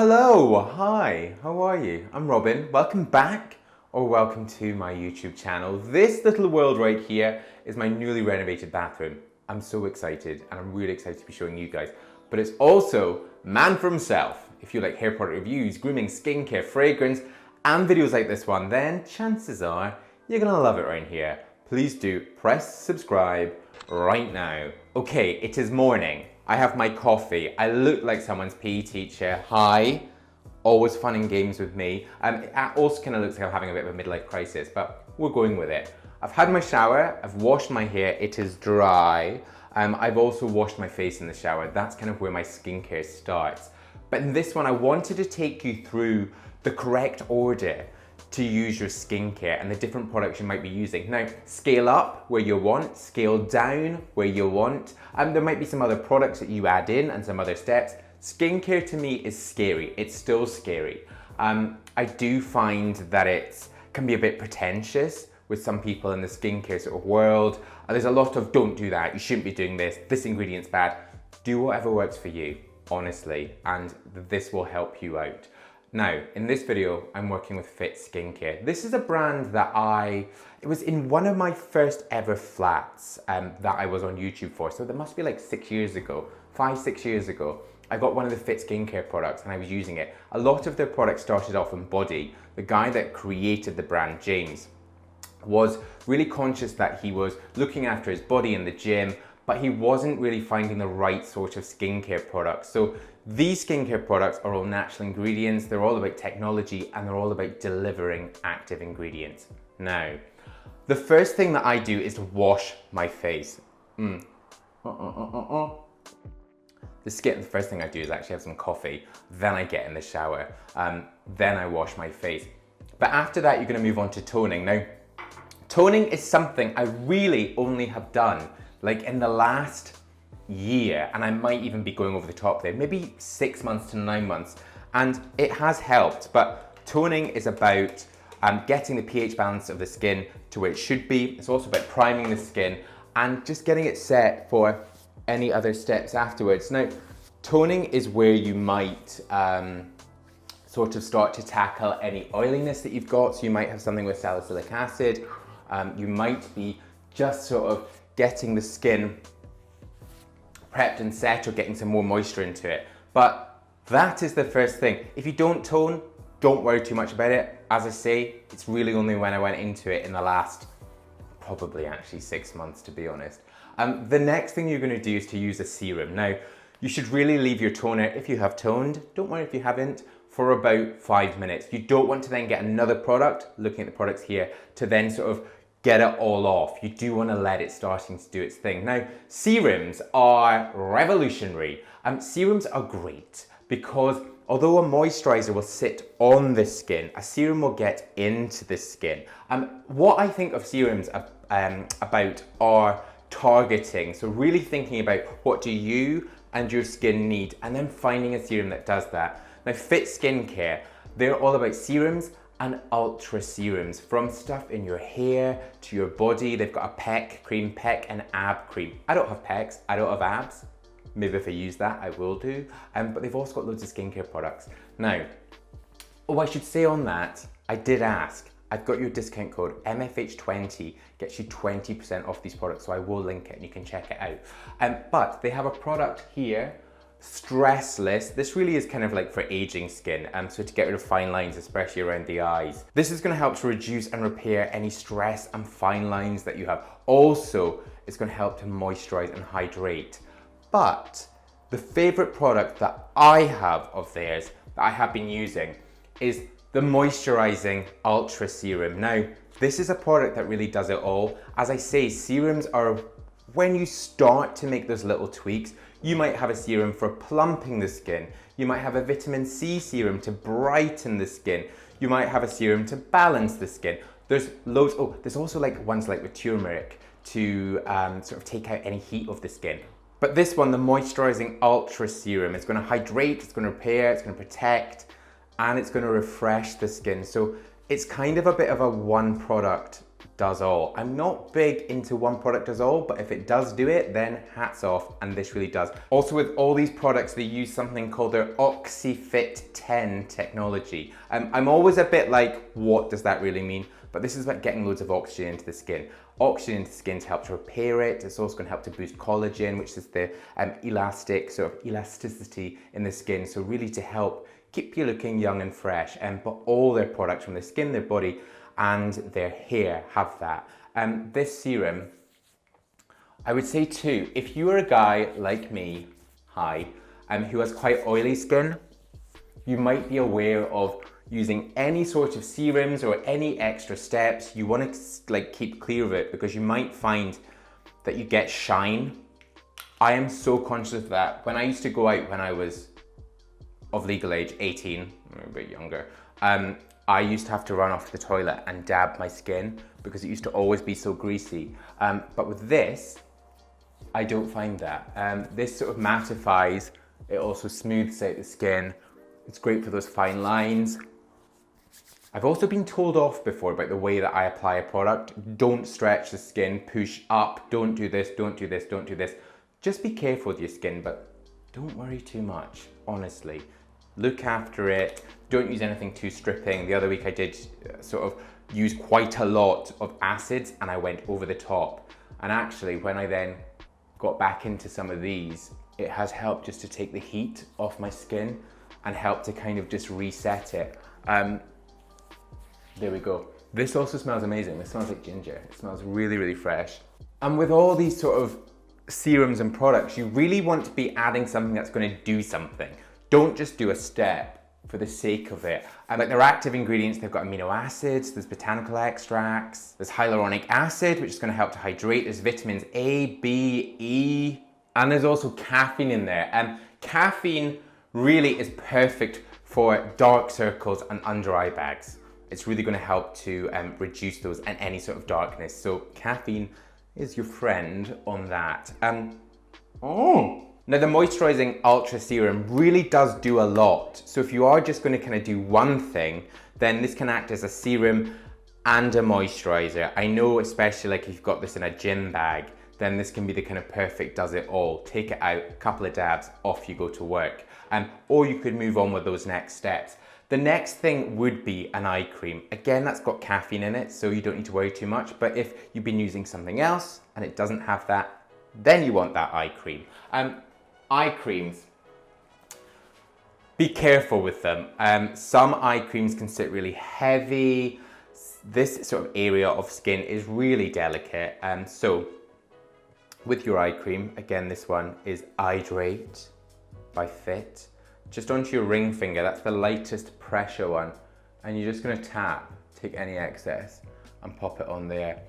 Hello, hi, how are you? I'm Robin. Welcome back or welcome to my YouTube channel. This little world right here is my newly renovated bathroom. I'm so excited and I'm really excited to be showing you guys. But it's also man for himself. If you like hair product reviews, grooming, skincare, fragrance, and videos like this one, then chances are you're gonna love it right here. Please do press subscribe right now. Okay, it is morning. I have my coffee. I look like someone's PE teacher. Hi. Always fun and games with me. It also kind of looks like I'm having a bit of a midlife crisis, but we're going with it. I've had my shower. I've washed my hair. It is dry. I've also washed my face in the shower. That's kind of where my skincare starts. But in this one, I wanted to take you through the correct order to use your skincare and the different products you might be using. Now, scale up where you want, scale down where you want. There might be some other products that you add in and some other steps. Skincare to me is scary. It's still scary. I do find that it can be a bit pretentious with some people in the skincare sort of world. There's a lot of don't do that, you shouldn't be doing this ingredient's bad. Do whatever works for you, honestly, and this will help you out. Now, in this video, I'm working with Fit Skincare. This is a brand that it was in one of my first ever flats that I was on YouTube for. So that must be like 6 years ago, 5-6 years ago. I got one of the Fit Skincare products and I was using it. A lot of their products started off in body. The guy that created the brand, James, was really conscious that he was looking after his body in the gym, but he wasn't really finding the right sort of skincare products. So these skincare products are all natural ingredients, they're all about technology, and they're all about delivering active ingredients. Now, the first thing that I do is to wash my face. The first thing I do is actually have some coffee, then I get in the shower, then I wash my face. But after that, you're gonna move on to toning. Now, toning is something I really only have done like in the last year, and I might even be going over the top there, maybe 6 months to 9 months, and it has helped. But toning is about getting the pH balance of the skin to where it should be. It's also about priming the skin and just getting it set for any other steps afterwards. Now, toning is where you might sort of start to tackle any oiliness that you've got. So you might have something with salicylic acid. You might be just sort of getting the skin prepped and set or getting some more moisture into it. But that is the first thing. If you don't tone, don't worry too much about it. As I say, it's really only when I went into it in the last, probably actually 6 months to be honest. The next thing you're gonna do is to use a serum. Now, you should really leave your toner, if you have toned, don't worry if you haven't, for about 5 minutes. You don't want to then get another product, looking at the products here, to then sort of get it all off. You do want to let it starting to do its thing. Now, serums are revolutionary. Serums are great because although a moisturiser will sit on the skin, a serum will get into the skin. What I think of serums about are targeting. So really thinking about what do you and your skin need and then finding a serum that does that. Now, Fit Skincare, they're all about serums and ultra serums, from stuff in your hair to your body. They've got a pec cream, pec and ab cream. I don't have pecs, I don't have abs. Maybe if I use that, I will do. But they've also got loads of skincare products. Now, I should say on that, I did ask, I've got your discount code, MFH20, gets you 20% off these products, so I will link it and you can check it out. But they have a product here, Stressless. This really is kind of like for aging skin, so to get rid of fine lines, especially around the eyes. This is going to help to reduce and repair any stress and fine lines that you have. Also, it's going to help to moisturize and hydrate. But the favorite product that I have of theirs, that I have been using, is the Moisturizing Ultra Serum. Now, this is a product that really does it all. As I say, serums are when you start to make those little tweaks. You might have a serum for plumping the skin. You might have a vitamin C serum to brighten the skin. You might have a serum to balance the skin. There's loads. Oh, there's also like ones like with turmeric to sort of take out any heat of the skin. But this one, the Moisturizing Ultra Serum, is going to hydrate, it's going to repair, it's going to protect, and it's going to refresh the skin. So it's kind of a bit of a one product does all. I'm not big into one product does all, but if it does do it, then hats off, and this really does. Also with all these products, they use something called their OxyFit 10 technology. I'm always a bit like, what does that really mean? But this is about getting loads of oxygen into the skin. Oxygen into the skin to help to repair it. It's also going to help to boost collagen, which is the elastic sort of elasticity in the skin. So really to help keep you looking young and fresh. But all their products from their skin, their body, and their hair have that. This serum, I would say too, if you are a guy like me, who has quite oily skin, you might be aware of using any sort of serums or any extra steps. You want to like keep clear of it because you might find that you get shine. I am so conscious of that. When I used to go out when I was of legal age, 18, or a bit younger, I used to have to run off to the toilet and dab my skin because it used to always be so greasy. But with this, I don't find that. This sort of mattifies, it also smooths out the skin. It's great for those fine lines. I've also been told off before about the way that I apply a product. Don't stretch the skin, push up, don't do this, don't do this, don't do this. Just be careful with your skin, but don't worry too much, honestly. Look after it. Don't use anything too stripping. The other week I did sort of use quite a lot of acids and I went over the top. And actually when I then got back into some of these, it has helped just to take the heat off my skin and help to kind of just reset it. There we go. This also smells amazing. This smells like ginger. It smells really, really fresh. And with all these sort of serums and products, you really want to be adding something that's going to do something. Don't just do a step for the sake of it. And like their active ingredients, they've got amino acids, there's botanical extracts, there's hyaluronic acid, which is going to help to hydrate, there's vitamins A, B, E, and there's also caffeine in there. And caffeine really is perfect for dark circles and under eye bags. It's really going to help to reduce those and any sort of darkness. So caffeine is your friend on that. Now the moisturizing ultra serum really does do a lot. So if you are just going to kind of do one thing, then this can act as a serum and a moisturizer. I know especially like if you've got this in a gym bag, then this can be the kind of perfect does it all. Take it out, a couple of dabs, off you go to work. Or you could move on with those next steps. The next thing would be an eye cream. Again, that's got caffeine in it, so you don't need to worry too much. But if you've been using something else and it doesn't have that, then you want that eye cream. Eye creams, be careful with them. Some eye creams can sit really heavy. This sort of area of skin is really delicate. So with your eye cream, again, this one is Hydrate by Fit. Just onto your ring finger, that's the lightest pressure one. And you're just gonna tap, take any excess and pop it on there.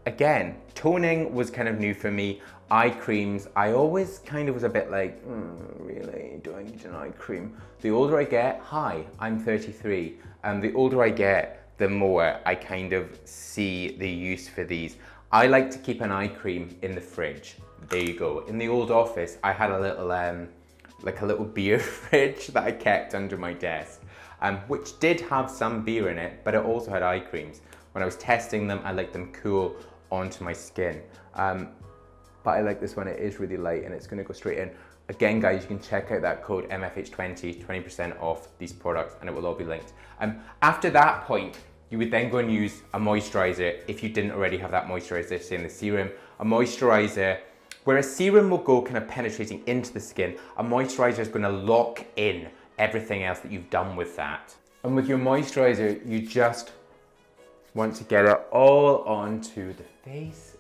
Again, toning was kind of new for me. Eye creams, I always kind of was a bit like, really, do I need an eye cream? The older I get, I'm 33, and the older I get, the more I kind of see the use for these. I like to keep an eye cream in the fridge. There you go. In the old office, I had a little, like a little beer fridge that I kept under my desk, which did have some beer in it, but it also had eye creams. When I was testing them, I liked them cool onto my skin. But I like this one, it is really light and it's gonna go straight in. Again, guys, you can check out that code MFH20, 20% off these products, and it will all be linked. After that point, you would then go and use a moisturizer if you didn't already have that moisturizer, say in the serum. A moisturizer, where a serum will go kind of penetrating into the skin, a moisturizer is gonna lock in everything else that you've done with that. And with your moisturizer, you just want to get it all onto the face,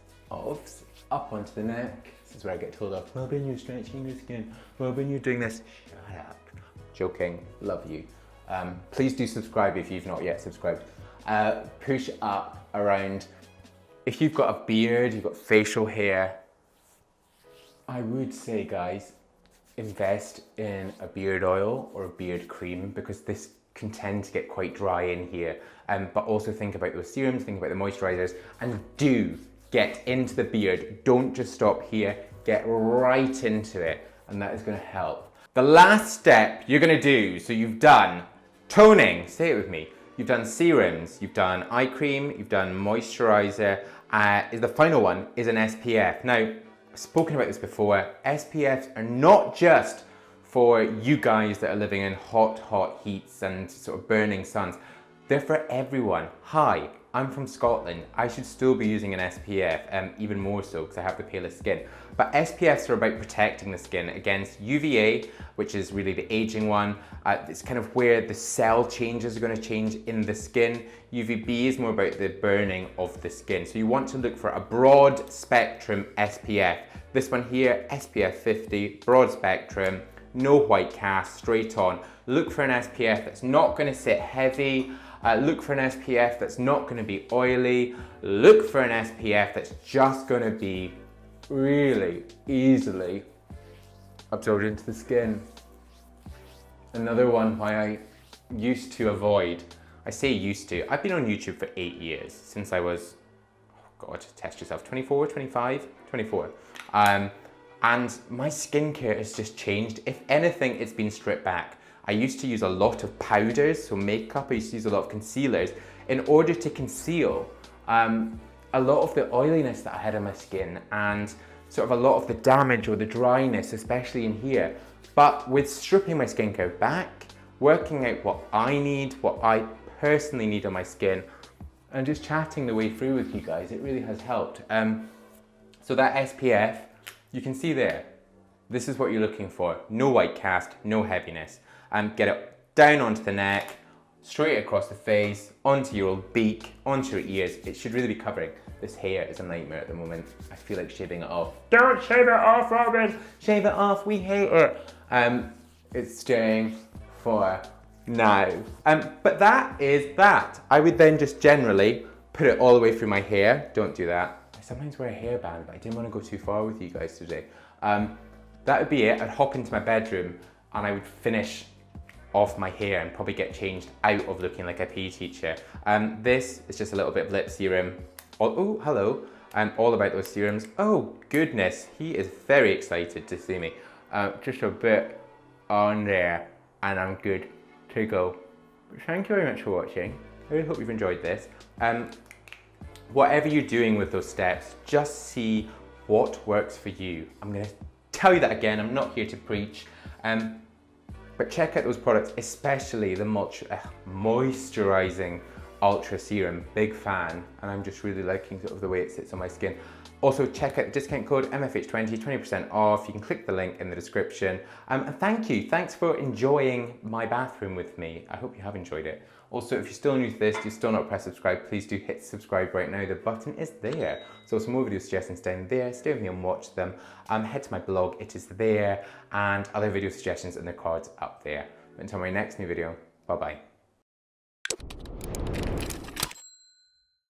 up onto the neck. This is where I get told off. Well, when you're stretching your skin, well, when you're doing this, shut up. Joking, love you. Please do subscribe if you've not yet subscribed. Push up around. If you've got a beard, you've got facial hair, I would say, guys, invest in a beard oil or a beard cream because this can tend to get quite dry in here. But also think about those serums, think about the moisturizers, and do get into the beard. Don't just stop here, get right into it, and that is gonna help. The last step you're gonna do, so you've done toning, say it with me, you've done serums, you've done eye cream, you've done moisturiser. The final one is an SPF. Now, I've spoken about this before. SPFs are not just for you guys that are living in hot heats and sort of burning suns. They're for everyone. Hi, I'm from Scotland. I should still be using an SPF, even more so because I have the palest skin. But SPFs are about protecting the skin against UVA, which is really the aging one. It's kind of where the cell changes are going to change in the skin. UVB is more about the burning of the skin. So you want to look for a broad spectrum SPF. This one here, SPF 50, broad spectrum, no white cast, straight on. Look for an SPF that's not going to sit heavy. Look for an SPF that's not going to be oily. Look for an SPF that's just going to be really easily absorbed into the skin. Another one why I used to avoid, I say used to, I've been on YouTube for 8 years, since I was, oh God, test yourself, 24, 25, 24. And my skincare has just changed. If anything, it's been stripped back. I used to use a lot of powders, so makeup, I used to use a lot of concealers in order to conceal a lot of the oiliness that I had on my skin and sort of a lot of the damage or the dryness, especially in here. But with stripping my skincare back, working out what I need, what I personally need on my skin, and just chatting the way through with you guys, it really has helped. So that SPF, you can see there, this is what you're looking for. No white cast, no heaviness. Get it down onto the neck, straight across the face, onto your old beak, onto your ears. It should really be covering. This hair is a nightmare at the moment. I feel like shaving it off. Don't shave it off, Robin! Shave it off, we hate it. It's staying for now. But that is that. I would then just generally put it all the way through my hair. Don't do that. I sometimes wear a hairband, but I didn't want to go too far with you guys today. That would be it. I'd hop into my bedroom and I would finish off my hair and probably get changed out of looking like a PE teacher. This is just a little bit of lip serum. Oh, hello. All about those serums. Oh, goodness. He is very excited to see me. Just a bit on there and I'm good to go. Thank you very much for watching. I really hope you've enjoyed this. Whatever you're doing with those steps, just see what works for you. I'm going to tell you that again. I'm not here to preach. But check out those products, especially the moisturizing Ultra Serum. Big fan, and I'm just really liking sort of the way it sits on my skin. Also, check out the discount code MFH20, 20% off. You can click the link in the description. And thank you. Thanks for enjoying my bathroom with me. I hope you have enjoyed it. Also, if you're still new to this, you're still not pressed subscribe, please do hit subscribe right now. The button is there. So some more video suggestions down there. Stay with me and watch them. Head to my blog, it is there. And other video suggestions in the cards up there. Until my next new video, bye-bye.